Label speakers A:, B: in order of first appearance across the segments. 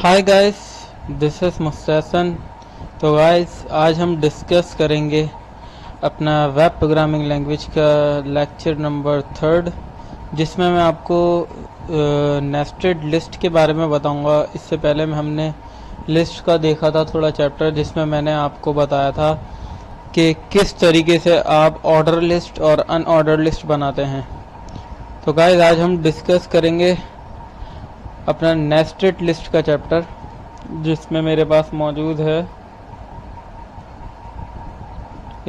A: Hi guys, this is Mustehsan. तो guys आज हम डिस्कस करेंगे अपना वेब प्रोग्रामिंग लैंग्वेज का लेक्चर नंबर 3, जिसमें मैं आपको नेस्टेड लिस्ट के बारे में बताऊंगा। इससे पहले में हमने लिस्ट का देखा था थोड़ा चैप्टर, जिसमें मैंने आपको बताया था कि किस तरीके से आप ऑर्डर लिस्ट और अनऑर्डर लिस्ट बनाते हैं। तो गाइस आज हम डिस्कस करेंगे अपना नेस्टेड लिस्ट का चैप्टर, जिसमें मेरे पास मौजूद है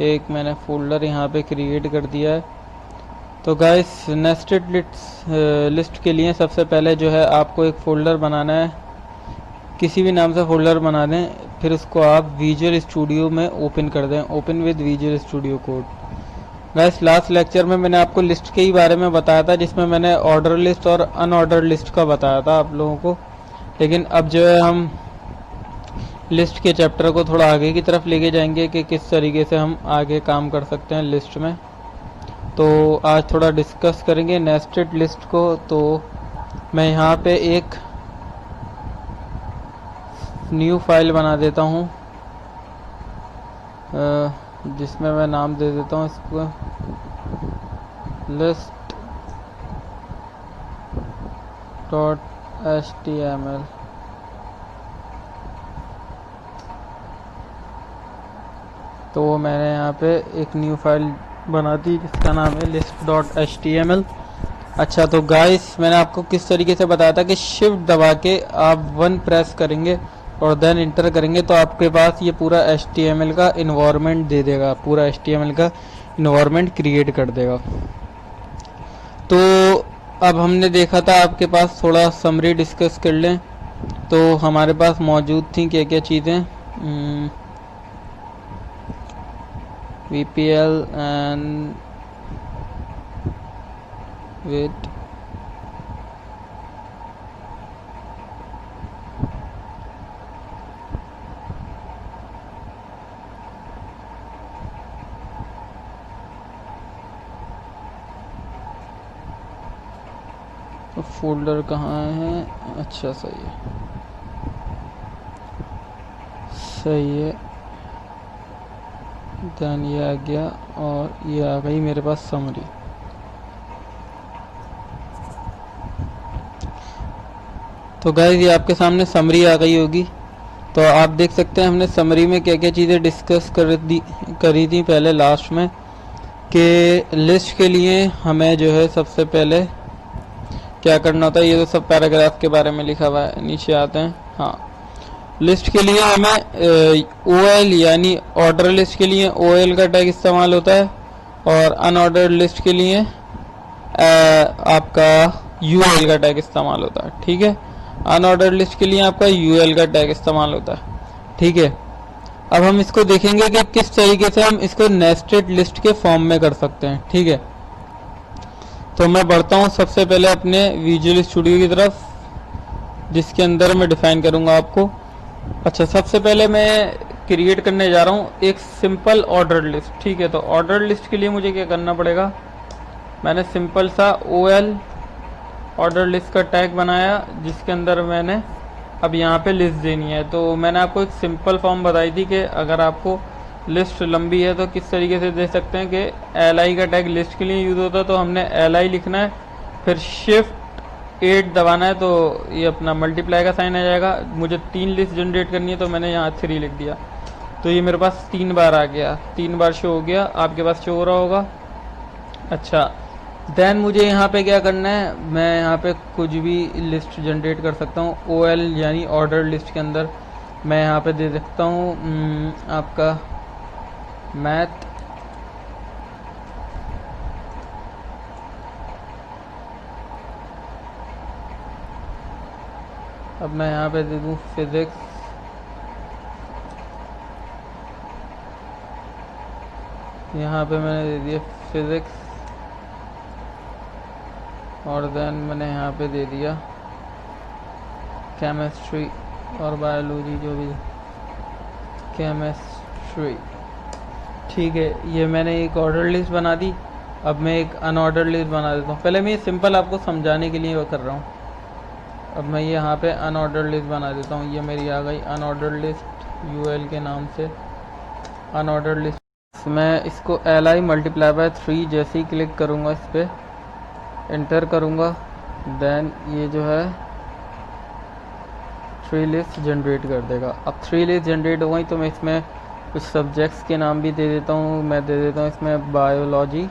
A: एक मैंने फोल्डर यहाँ पे क्रिएट कर दिया है। तो गाइस नेस्टेड लिस्ट के लिए सबसे पहले जो है आपको एक फ़ोल्डर बनाना है, किसी भी नाम से फ़ोल्डर बना दें, फिर उसको आप विजुअल स्टूडियो में ओपन कर दें, open with visual studio code. Guys last lecture में मैंने आपको लिस्ट के ही बारे में बताया था, जिसमें मैंने ऑर्डर लिस्ट और अनऑर्डर लिस्ट का बताया था आप लोगों को। लेकिन अब जो है हम लिस्ट के चैप्टर को थोड़ा आगे की तरफ लेके जाएंगे कि किस तरीके से हम आगे काम कर सकते हैं लिस्ट में। तो आज थोड़ा डिस्कस करेंगे नेस्टेड लिस्ट को। तो मैं यहाँ पे एक न्यू फाइल बना देता हूँ, जिसमें मैं नाम दे देता हूँ इसको list.html। तो मैंने यहाँ पे एक न्यू फाइल बना दी जिसका नाम है list.html। अच्छा, तो गाइस मैंने आपको किस तरीके से बताया था कि शिफ्ट दबा के आप 1 प्रेस करेंगे और देन इंटर करेंगे तो आपके पास ये पूरा HTML का इन्वायरमेंट दे देगा, पूरा HTML का इन्वायरमेंट क्रिएट कर देगा। तो अब हमने देखा था, आपके पास थोड़ा समरी डिस्कस कर लें। तो हमारे पास मौजूद थी क्या क्या चीज़ें, VPL and wait, तो फोल्डर कहाँ है? अच्छा सही है, सही है। देन ये आ गया और ये आ गई मेरे पास समरी। तो गाइस ये आपके सामने समरी आ गई होगी। तो आप देख सकते हैं हमने समरी में क्या क्या चीज़ें डिस्कस करी थी पहले लास्ट में, कि लिस्ट के लिए हमें जो है सबसे पहले क्या करना होता है। ये तो सब पैराग्राफ के बारे में लिखा हुआ है, नीचे आते हैं। हाँ, लिस्ट के लिए हमें OL यानी ऑर्डर लिस्ट के लिए OL का टैग इस्तेमाल होता है, और अनऑर्डर लिस्ट के लिए आपका UL का टैग इस्तेमाल होता है। ठीक है, अनऑर्डर लिस्ट के लिए आपका UL का टैग इस्तेमाल होता है। ठीक है, अब हम इसको देखेंगे कि किस तरीके से हम इसको नेस्टेड लिस्ट के फॉर्म में कर सकते हैं। ठीक है, तो मैं बढ़ता हूँ सबसे पहले अपने विजुअल स्टूडियो की तरफ, जिसके अंदर मैं डिफाइन करूँगा आपको। अच्छा, सबसे पहले मैं क्रिएट करने जा रहा हूँ एक सिंपल ऑर्डर लिस्ट। ठीक है, तो ऑर्डर लिस्ट के लिए मुझे क्या करना पड़ेगा, मैंने सिंपल सा OL ऑर्डर लिस्ट का टैग बनाया, जिसके अंदर मैंने अब यहाँ पे लिस्ट देनी है। तो मैंने आपको एक सिंपल फॉर्म बताई थी कि अगर आपको लिस्ट लंबी है तो किस तरीके से दे सकते हैं, कि LI का टैग लिस्ट के लिए यूज़ होता है, तो हमने LI लिखना है, फिर शिफ्ट 8 दबाना है, तो ये अपना मल्टीप्लाई का साइन आ जाएगा। मुझे 3 लिस्ट जनरेट करनी है, तो मैंने यहाँ 3 लिख दिया। तो ये मेरे पास 3 बार आ गया, 3 बार शो हो गया, आपके पास शो हो रहा होगा। अच्छा, देन मुझे यहाँ पे क्या करना है, मैं यहाँ पे कुछ भी लिस्ट जनरेट कर सकता हूँ। OL यानी ऑर्डर लिस्ट के अंदर मैं यहाँ पे दे सकता हूँ आपका मैथ। अब मैं यहाँ पे दे दूँ फिजिक्स, यहाँ पे मैंने दे दिया फिजिक्स, और देन मैंने यहाँ पे दे दिया केमिस्ट्री और बायोलॉजी, जो भी केमिस्ट्री। ठीक है, ये मैंने एक ऑर्डर लिस्ट बना दी। अब मैं एक अनऑर्डर लिस्ट बना देता हूँ। पहले मैं ये सिंपल आपको समझाने के लिए वो कर रहा हूँ। अब मैं यहाँ पे अनऑर्डर्ड लिस्ट बना देता हूँ। ये मेरी आ गई अनऑर्डर्ड लिस्ट यूएल के नाम से अनऑर्डर्ड लिस्ट। मैं इसको li मल्टीप्लाई बाय 3 जैसे ही क्लिक करूँगा, इस पर एंटर करूँगा, देन ये जो है 3 लिस्ट जनरेट कर देगा। अब 3 लिस्ट जनरेट हो गई तो मैं इसमें कुछ सब्जेक्ट्स के नाम भी दे देता हूँ। मैं दे देता हूँ इसमें बायोलॉजी,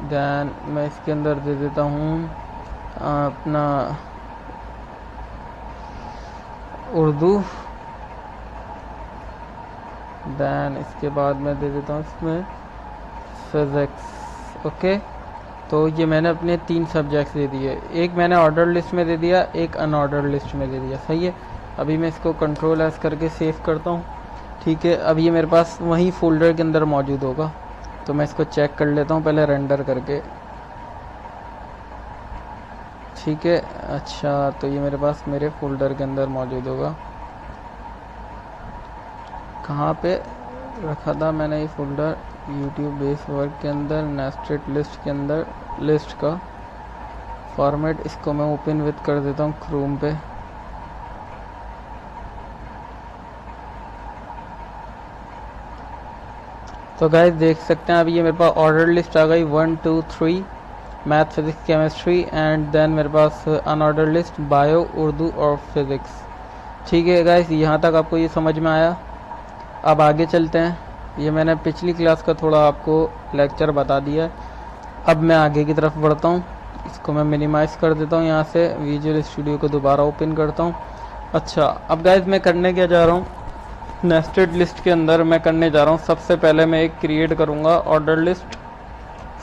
A: देन मैं इसके अंदर दे देता हूँ अपना उर्दू, देन इसके बाद मैं दे देता हूँ इसमें फिज़िक्स। ओके, तो ये मैंने अपने 3 सब्जेक्ट्स दे दिए, एक मैंने ऑर्डर लिस्ट में दे दिया, एक अनऑर्डर लिस्ट में दे दिया। सही है। अभी मैं इसको कंट्रोल एस करके सेव करता हूँ। ठीक है, अब ये मेरे पास वही फोल्डर के अंदर मौजूद होगा, तो मैं इसको चेक कर लेता हूँ पहले रेंडर करके। ठीक है, अच्छा, तो ये मेरे पास मेरे फोल्डर के अंदर मौजूद होगा। कहाँ पे रखा था मैंने ये फोल्डर? यूट्यूब बेस वर्क के अंदर, नेस्टेड लिस्ट के अंदर, लिस्ट का फॉर्मेट। इसको मैं ओपन विद कर देता हूँ क्रोम पे। तो गाइस देख सकते हैं अभी ये मेरे पास ऑर्डर लिस्ट आ गई 1 2 3 math, physics, chemistry, and then मेरे पास अनऑर्डर लिस्ट बायो, उर्दू और फिज़िक्स। ठीक है गाइस, यहाँ तक आपको ये समझ में आया। अब आगे चलते हैं। ये मैंने पिछली क्लास का थोड़ा आपको लेक्चर बता दिया है। अब मैं आगे की तरफ बढ़ता हूँ। इसको मैं मिनिमाइज़ कर देता हूँ, यहाँ से विजुअल स्टूडियो को दोबारा ओपन करता हूँ। अच्छा, अब गाइस मैं करने क्या जा रहा हूँ, नेस्टेड लिस्ट के अंदर मैं करने जा रहा हूँ, सबसे पहले मैं एक क्रिएट करूँगा ऑर्डर लिस्ट।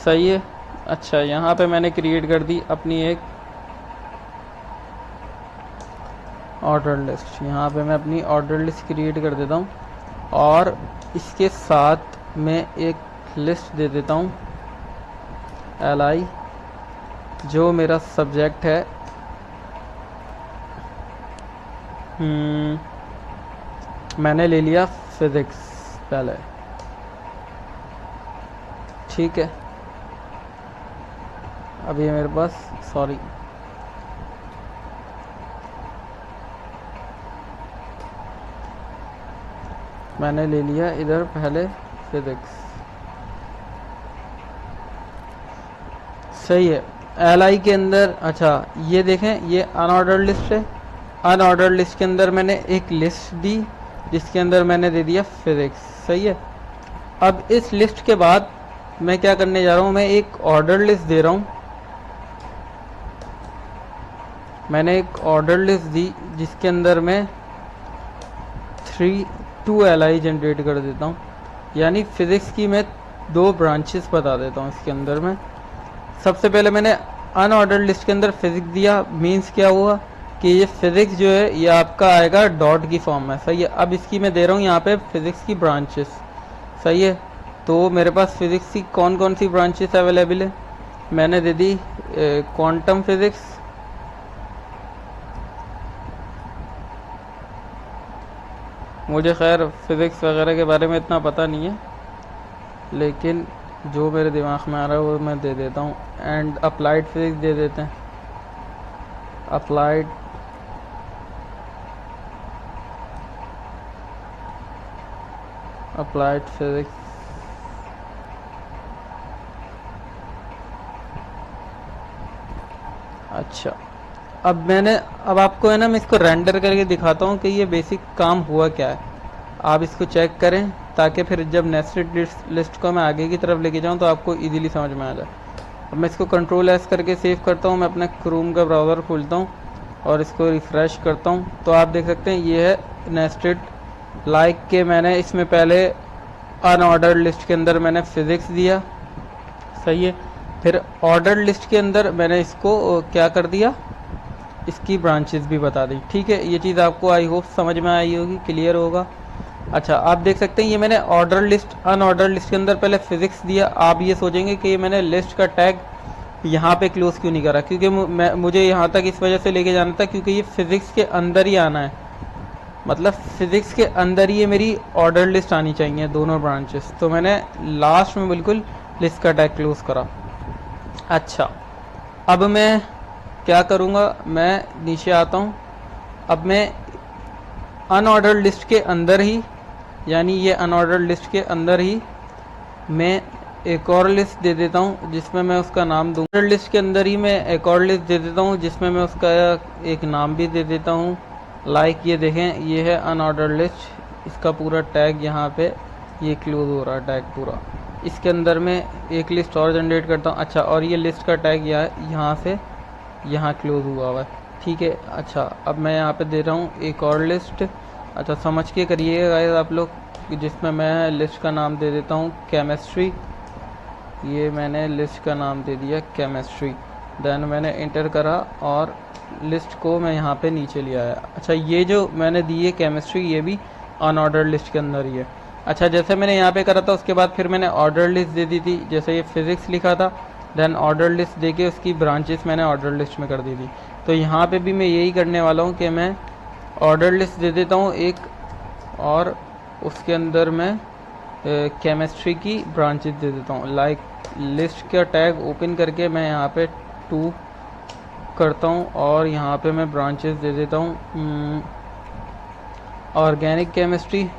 A: सही है। अच्छा, यहाँ पे मैंने क्रिएट कर दी अपनी एक ऑर्डर लिस्ट। यहाँ पे मैं अपनी ऑर्डर लिस्ट क्रिएट कर देता हूँ और इसके साथ मैं एक लिस्ट दे देता हूँ li, जो मेरा सब्जेक्ट है। मैंने ले लिया फिज़िक्स पहले। ठीक है, अब ये मेरे पास सॉरी मैंने ले लिया इधर पहले फिज़िक्स। सही है। एल के अंदर, अच्छा ये देखें, ये अनऑर्डर लिस्ट है। अनऑर्डर लिस्ट के अंदर मैंने एक लिस्ट दी जिसके अंदर मैंने दे दिया फिज़िक्स। सही है। अब इस लिस्ट के बाद मैं क्या करने जा रहा हूँ, मैं एक ऑर्डर लिस्ट दे रहा हूँ। मैंने एक ऑर्डर लिस्ट दी जिसके अंदर मैं 2 li जनरेट कर देता हूँ, यानी फिज़िक्स की मैं 2 ब्रांचेस बता देता हूँ इसके अंदर में। सबसे पहले मैंने अनऑर्डर लिस्ट के अंदर फिज़िक्स दिया, मीन्स क्या हुआ कि ये फिज़िक्स जो है ये आपका आएगा डॉट की फॉर्म में। सही है। अब इसकी मैं दे रहा हूँ यहाँ पे फिज़िक्स की ब्रांचेस। सही है। तो मेरे पास फिज़िक्स की कौन कौन सी ब्रांचेस अवेलेबल है, मैंने दे दी क्वांटम फिज़िक्स, मुझे खैर फिज़िक्स वगैरह के बारे में इतना पता नहीं है, लेकिन जो मेरे दिमाग में आ रहा है वो मैं दे देता हूँ। एंड अप्लाइड फिज़िक्स दे देते हैं, अप्लाइड फिज़िक्स। अच्छा, अब आपको है ना, मैं इसको रेंडर करके दिखाता हूँ कि ये बेसिक काम हुआ क्या है। आप इसको चेक करें ताकि फिर जब नेस्टेड लिस्ट को मैं आगे की तरफ लेके जाऊँ तो आपको इजीली समझ में आ जाए। अब मैं इसको कंट्रोल एस करके सेव करता हूँ। मैं अपना क्रोम का ब्राउज़र खोलता हूँ और इसको रिफ़्रेश करता हूँ, तो आप देख सकते हैं ये है नेस्टेड। लाइक के मैंने इसमें पहले अनऑर्डर लिस्ट के अंदर मैंने फिज़िक्स दिया। सही है। फिर ऑर्डर लिस्ट के अंदर मैंने इसको क्या कर दिया, इसकी ब्रांचेस भी बता दी। ठीक है, ये चीज़ आपको आई होप समझ में आई होगी, क्लियर होगा। अच्छा, आप देख सकते हैं ये मैंने ऑर्डर लिस्ट अनऑर्डर लिस्ट के अंदर पहले फिज़िक्स दिया। आप ये सोचेंगे कि ये मैंने लिस्ट का टैग यहाँ पे क्लोज क्यों नहीं करा, क्योंकि मुझे यहाँ तक इस वजह से लेके जाना था क्योंकि ये फिज़िक्स के अंदर ही आना है, मतलब फिज़िक्स के अंदर ही ये मेरी ऑर्डर लिस्ट आनी चाहिए दोनों ब्रांचेस। तो मैंने लास्ट में बिल्कुल लिस्ट का टैग क्लोज करा। अच्छा, अब मैं क्या करूँगा, मैं नीचे आता हूँ। अब मैं अनऑर्डर्ड लिस्ट के अंदर ही, यानी ये अनऑर्डर्ड लिस्ट के अंदर ही मैं एक और लिस्ट दे देता हूँ जिसमें मैं उसका नाम दूँ। ऑर्डर लिस्ट के अंदर ही मैं एक और लिस्ट दे देता हूँ जिसमें मैं उसका एक नाम भी दे देता हूँ। लाइक ये देखें, ये है अनऑर्डर्ड लिस्ट, इसका पूरा टैग यहाँ पे ये क्लोज हो रहा है टैग पूरा। इसके अंदर मैं एक लिस्ट और जनरेट करता हूँ। अच्छा, और ये लिस्ट का टैग यहाँ से यहाँ क्लोज हुआ हुआ है, ठीक है। अच्छा, अब मैं यहाँ पे दे रहा हूँ एक और लिस्ट। अच्छा, समझ के करिएगा गाइस आप लोग, जिसमें मैं लिस्ट का नाम दे देता हूँ केमिस्ट्री। ये मैंने लिस्ट का नाम दे दिया केमिस्ट्री। देन मैंने इंटर करा और लिस्ट को मैं यहाँ पे नीचे ले आया। अच्छा, ये जो मैंने दी है केमिस्ट्री, ये भी अनऑर्डर्ड लिस्ट के अंदर ही है। अच्छा, जैसे मैंने यहाँ पे करा था उसके बाद फिर मैंने ऑर्डर लिस्ट दे दी थी। जैसे ये फिज़िक्स लिखा था, देन ऑर्डर लिस्ट देके उसकी ब्रांचेस मैंने ऑर्डर लिस्ट में कर दी थी। तो यहाँ पे भी मैं यही करने वाला हूँ कि मैं ऑर्डर लिस्ट दे देता हूँ एक, और उसके अंदर मैं केमिस्ट्री की ब्रांचेस दे देता हूँ। लाइक लिस्ट का टैग ओपन करके मैं यहाँ पे 2 करता हूँ और यहाँ पे मैं ब्रांचेस दे देता हूँ organic chemistry,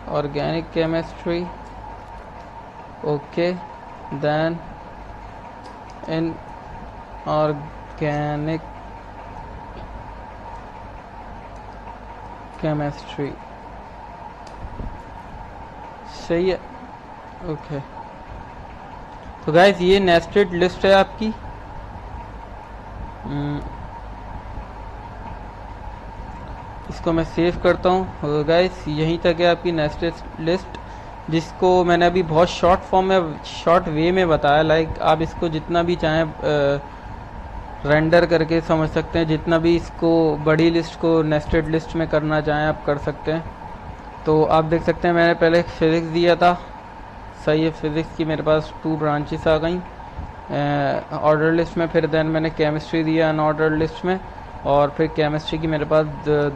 A: organic chemistry, okay. Then in organic chemistry, सही है, ओके। तो गाइस ये नेस्टेड लिस्ट है आपकी। इसको मैं सेव करता हूँ। गाइस यहीं तक है आपकी नेस्टेड लिस्ट, जिसको मैंने अभी बहुत शॉर्ट फॉर्म में, शॉर्ट वे में बताया। लाइक आप इसको जितना भी चाहें रेंडर करके समझ सकते हैं, जितना भी इसको बड़ी लिस्ट को नेस्टेड लिस्ट में करना चाहें आप कर सकते हैं। तो आप देख सकते हैं मैंने पहले फिज़िक्स दिया था, सही है। फिज़िक्स की मेरे पास 2 ब्रांचेस आ गई ऑर्डर लिस्ट में। फिर देन मैंने केमिस्ट्री दिया अनऑर्डर लिस्ट में, और फिर केमिस्ट्री की मेरे पास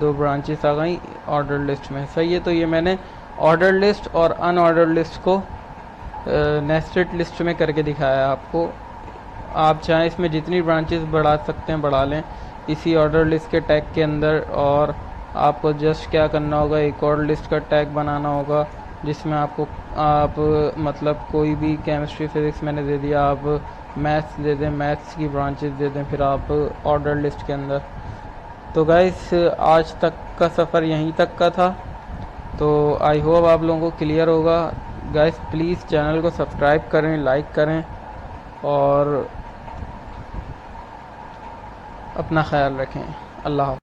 A: 2 ब्रांचेस आ गई ऑर्डर लिस्ट में, सही है। तो ये मैंने ऑर्डर लिस्ट और अनऑर्डर लिस्ट को नेस्टेड लिस्ट में करके दिखाया आपको। आप चाहें इसमें जितनी ब्रांचेस बढ़ा सकते हैं बढ़ा लें इसी ऑर्डर लिस्ट के टैग के अंदर, और आपको जस्ट क्या करना होगा, एक और लिस्ट का टैग बनाना होगा जिसमें आपको आप मतलब कोई भी केमिस्ट्री फिज़िक्स मैंने दे दिया, आप मैथ्स दे दें, मैथ्स की ब्रांचेस दे दें फिर आप ऑर्डर लिस्ट के अंदर। तो गाइस आज तक का सफ़र यहीं तक का था, तो आई होप आप लोगों को क्लियर होगा। गाइस प्लीज़ चैनल को सब्सक्राइब करें, लाइक करें और अपना ख्याल रखें। अल्लाह हाफ़िज़।